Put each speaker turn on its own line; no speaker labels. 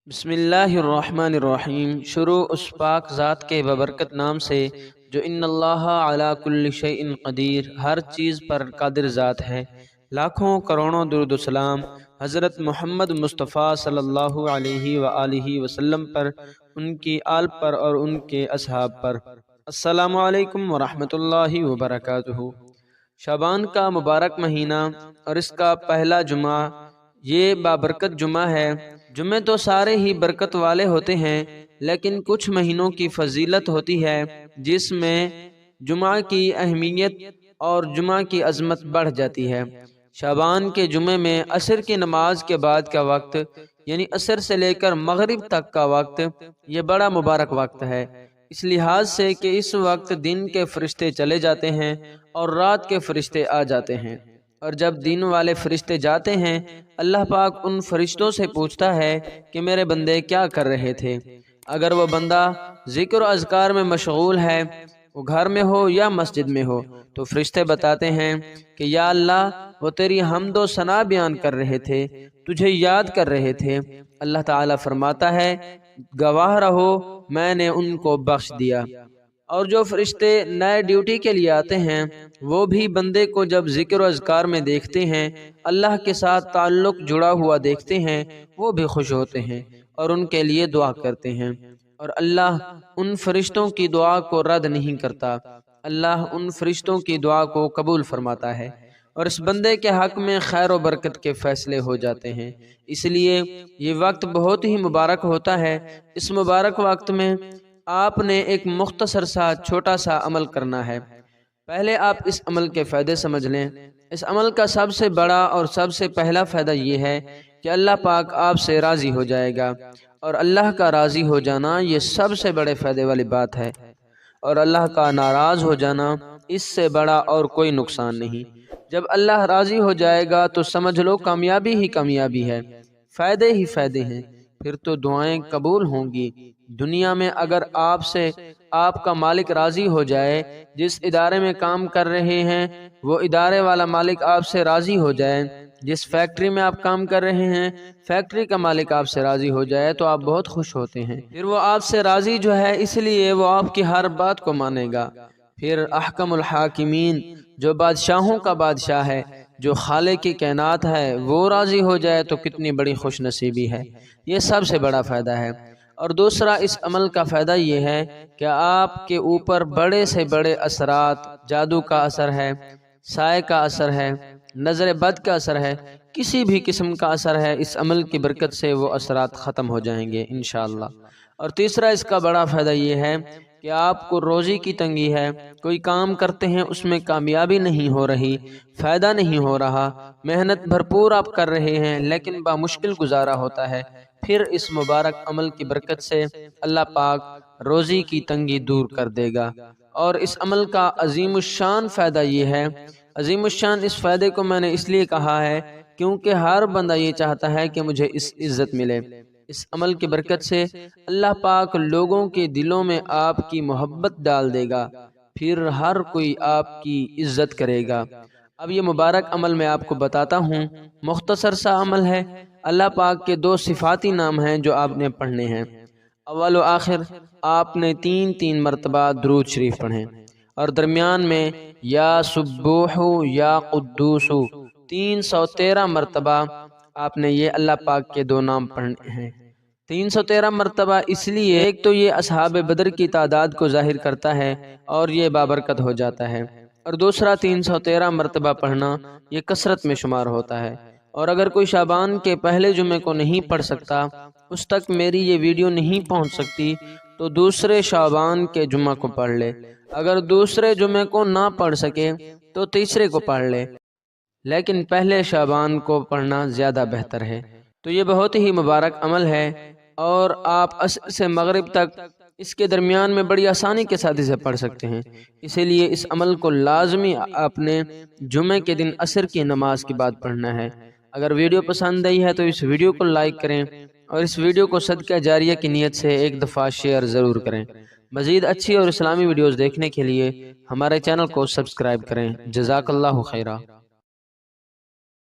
بسم اللہ الرحمن الرحیم۔ شروع اس پاک ذات کے ببرکت نام سے جو ان اللہ علی کل شیء قدیر، ہر چیز پر قادر ذات ہے۔ لاکھوں کروڑوں درود و سلام حضرت محمد مصطفیٰ صلی اللہ علیہ وآلہ وسلم پر، ان کی آل پر اور ان کے اصحاب پر۔ السلام علیکم ورحمۃ اللہ وبرکاتہ۔ شعبان کا مبارک مہینہ اور اس کا پہلا جمعہ یہ بابرکت جمعہ ہے۔ جمعے تو سارے ہی برکت والے ہوتے ہیں، لیکن کچھ مہینوں کی فضیلت ہوتی ہے جس میں جمعہ کی اہمیت اور جمعہ کی عظمت بڑھ جاتی ہے۔ شعبان کے جمعے میں عصر کی نماز کے بعد کا وقت، یعنی عصر سے لے کر مغرب تک کا وقت، یہ بڑا مبارک وقت ہے، اس لحاظ سے کہ اس وقت دن کے فرشتے چلے جاتے ہیں اور رات کے فرشتے آ جاتے ہیں، اور جب دن والے فرشتے جاتے ہیں اللہ پاک ان فرشتوں سے پوچھتا ہے کہ میرے بندے کیا کر رہے تھے۔ اگر وہ بندہ ذکر و اذکار میں مشغول ہے، وہ گھر میں ہو یا مسجد میں ہو، تو فرشتے بتاتے ہیں کہ یا اللہ وہ تیری حمد و ثنا بیان کر رہے تھے، تجھے یاد کر رہے تھے۔ اللہ تعالیٰ فرماتا ہے گواہ رہو میں نے ان کو بخش دیا۔ اور جو فرشتے نئے ڈیوٹی کے لیے آتے ہیں وہ بھی بندے کو جب ذکر و اذکار میں دیکھتے ہیں، اللہ کے ساتھ تعلق جڑا ہوا دیکھتے ہیں، وہ بھی خوش ہوتے ہیں اور ان کے لیے دعا کرتے ہیں، اور اللہ ان فرشتوں کی دعا کو رد نہیں کرتا، اللہ ان فرشتوں کی دعا کو قبول فرماتا ہے اور اس بندے کے حق میں خیر و برکت کے فیصلے ہو جاتے ہیں۔ اس لیے یہ وقت بہت ہی مبارک ہوتا ہے۔ اس مبارک وقت میں آپ نے ایک مختصر سا چھوٹا سا عمل کرنا ہے۔ پہلے آپ اس عمل کے فائدے سمجھ لیں۔ اس عمل کا سب سے بڑا اور سب سے پہلا فائدہ یہ ہے کہ اللہ پاک آپ سے راضی ہو جائے گا، اور اللہ کا راضی ہو جانا یہ سب سے بڑے فائدے والی بات ہے، اور اللہ کا ناراض ہو جانا اس سے بڑا اور کوئی نقصان نہیں۔ جب اللہ راضی ہو جائے گا تو سمجھ لو کامیابی ہی کامیابی ہے، فائدے ہی فائدے ہیں، پھر تو دعائیں قبول ہوں گی۔ دنیا میں اگر آپ سے آپ کا مالک راضی ہو جائے، جس ادارے میں کام کر رہے ہیں وہ ادارے والا مالک آپ سے راضی ہو جائے، جس فیکٹری میں آپ کام کر رہے ہیں فیکٹری کا مالک آپ سے راضی ہو جائے تو آپ بہت خوش ہوتے ہیں۔ پھر وہ آپ سے راضی جو ہے اس لیے وہ آپ کی ہر بات کو مانے گا۔ پھر احکم الحاکمین جو بادشاہوں کا بادشاہ ہے، جو خالق کائنات ہے، وہ راضی ہو جائے تو کتنی بڑی خوش نصیبی ہے۔ یہ سب سے بڑا فائدہ ہے۔ اور دوسرا اس عمل کا فائدہ یہ ہے کہ آپ کے اوپر بڑے سے بڑے اثرات، جادو کا اثر ہے، سائے کا اثر ہے، نظر بد کا اثر ہے، کسی بھی قسم کا اثر ہے، اس عمل کی برکت سے وہ اثرات ختم ہو جائیں گے انشاءاللہ۔ اور تیسرا اس کا بڑا فائدہ یہ ہے کہ آپ کو روزی کی تنگی ہے، کوئی کام کرتے ہیں اس میں کامیابی نہیں ہو رہی، فائدہ نہیں ہو رہا، محنت بھرپور آپ کر رہے ہیں لیکن بامشکل گزارا ہوتا ہے، پھر اس مبارک عمل کی برکت سے اللہ پاک روزی کی تنگی دور کر دے گا۔ اور اس عمل کا عظیم الشان فائدہ یہ ہے، عظیم الشان اس فائدے کو میں نے اس لیے کہا ہے کیونکہ ہر بندہ یہ چاہتا ہے کہ مجھے اس عزت ملے۔ اس عمل کی برکت سے اللہ پاک لوگوں کے دلوں میں آپ کی محبت ڈال دے گا، پھر ہر کوئی آپ کی عزت کرے گا۔ اب یہ مبارک عمل میں آپ کو بتاتا ہوں، مختصر سا عمل ہے۔ اللہ پاک کے دو صفاتی نام ہیں جو آپ نے پڑھنے ہیں۔ اول و آخر آپ نے 3 مرتبہ درود شریف پڑھیں، اور درمیان میں یا سبوح یا قدوس 313 مرتبہ آپ نے یہ اللہ پاک کے دو نام پڑھنے ہیں۔ 313 مرتبہ اس لیے، ایک تو یہ اصحاب بدر کی تعداد کو ظاہر کرتا ہے اور یہ بابرکت ہو جاتا ہے، اور دوسرا 313 مرتبہ پڑھنا یہ کثرت میں شمار ہوتا ہے۔ اور اگر کوئی شعبان کے پہلے جمعے کو نہیں پڑھ سکتا، اس تک میری یہ ویڈیو نہیں پہنچ سکتی، تو دوسرے شعبان کے جمعہ کو پڑھ لے۔ اگر دوسرے جمعے کو نہ پڑھ سکے تو تیسرے کو پڑھ لے، لیکن پہلے شعبان کو پڑھنا زیادہ بہتر ہے۔ تو یہ بہت ہی مبارک عمل ہے، اور آپ عصر سے مغرب تک اس کے درمیان میں بڑی آسانی کے ساتھ اسے پڑھ سکتے ہیں۔ اسی لیے اس عمل کو لازمی آپ نے جمعے کے دن عصر کی نماز کے بعد پڑھنا ہے۔ اگر ویڈیو پسند آئی ہے تو اس ویڈیو کو لائک کریں، اور اس ویڈیو کو صدقہ جاریہ کی نیت سے ایک دفعہ شیئر ضرور کریں۔ مزید اچھی اور اسلامی ویڈیوز دیکھنے کے لیے ہمارے چینل کو سبسکرائب کریں۔ جزاک اللہ خیرہ۔